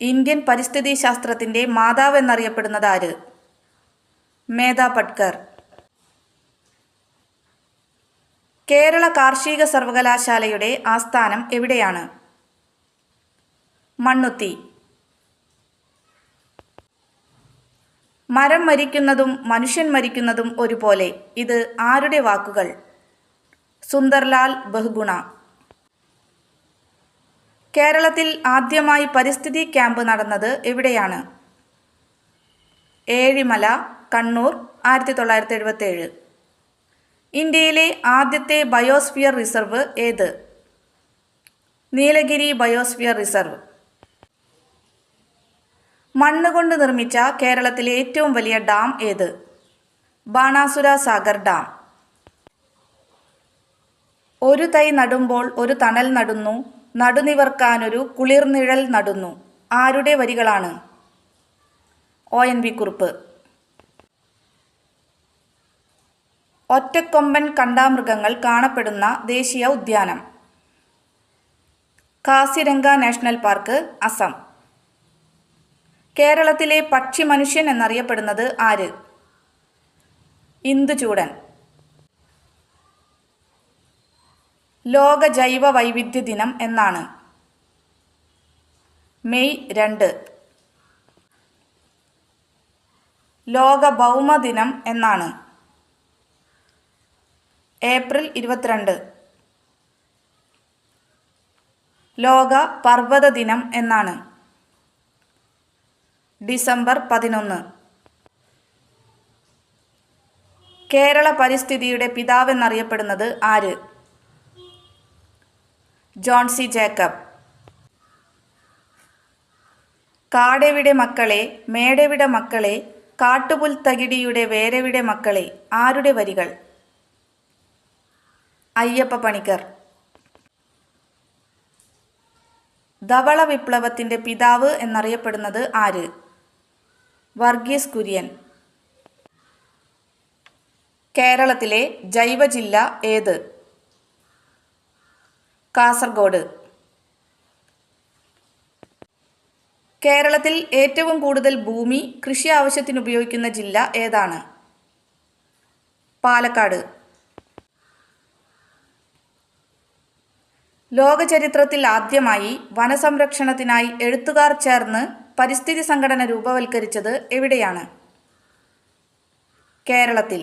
Indian പരിസ്ഥിതി ശാസ്ത്രത്തിൻ്റെ മാതാവ് എന്നറിയപ്പെടുന്നത് ആര്? മേധ പട്കർ. കേരള കാർഷിക സർവകലാശാലയുടെ ആസ്ഥാനം എവിടെയാണ്? മണ്ണുത്തി. മരം മരിക്കുന്നതും മനുഷ്യൻ മരിക്കുന്നതും ഒരുപോലെ. ഇത് ആരുടെ വാക്കുകൾ? സുന്ദർലാൽ ബഹുഗുണ. കേരളത്തിൽ ആദ്യമായി പരിസ്ഥിതി ക്യാമ്പ് നടന്നത് എവിടെയാണ്? ഏഴിമല, കണ്ണൂർ, 1977. ഇന്ത്യയിലെ ആദ്യത്തെ ബയോസ്ഫിയർ റിസർവ് ഏത്? Nilgiri biosphere reserve. മണ്ണുകൊണ്ട് നിർമ്മിച്ച കേരളത്തിലെ ഏറ്റവും വലിയ ഡാം ഏത്? ബാണാസുര സാഗർ ഡാം. ഒരു തൈ നടുമ്പോൾ ഒരു തണൽ നടുന്നു, നടുനിവർക്കാനൊരു കുളിർനിഴൽ നടുന്നു. ആരുടെ വരികളാണ്? ONV കുറുപ്പ്. ഒറ്റക്കൊമ്പൻ കണ്ടാമൃഗങ്ങൾ കാണപ്പെടുന്ന ദേശീയ ഉദ്യാനം? Kaziranga national park, Assam. കേരളത്തിലെ പക്ഷി മനുഷ്യൻ എന്നറിയപ്പെടുന്നത് ആര്? ഇന്ദുചൂടൻ. ലോക ജൈവ വൈവിധ്യ ദിനം എന്നാണ്? മെയ് 2. ലോക ഭൗമ ദിനം എന്നാണ്? ഏപ്രിൽ 22. ലോക പർവ്വത ദിനം എന്നാണ്? ഡിസംബർ 11. കേരള പരിസ്ഥിതിയുടെ പിതാവെന്നറിയപ്പെടുന്നത് ആര്? John C Jacob. കാടെവിടെ മക്കളെ, മേടെവിടെ മക്കളെ, കാട്ടുപുൽത്തകിടിയുടെ വേരെവിടെ മക്കളെ. ആരുടെ വരികൾ? അയ്യപ്പ പണിക്കർ. ധവള വിപ്ലവത്തിൻ്റെ പിതാവ് എന്നറിയപ്പെടുന്നത് ആര്? വർഗീസ് കുര്യൻ. കേരളത്തിലെ ജൈവ ജില്ല ഏത്? കാസർഗോഡ്. കേരളത്തിൽ ഏറ്റവും കൂടുതൽ ഭൂമി കൃഷി ആവശ്യത്തിന് ഉപയോഗിക്കുന്ന ജില്ല ഏതാണ്? പാലക്കാട്. ലോകചരിത്രത്തിൽ ആദ്യമായി വനസംരക്ഷണത്തിനായി എഴുത്തുകാർ ചേർന്ന് പരിസ്ഥിതി സംഘടന രൂപവൽക്കരിച്ചത് എവിടെയാണ്? കേരളത്തിൽ.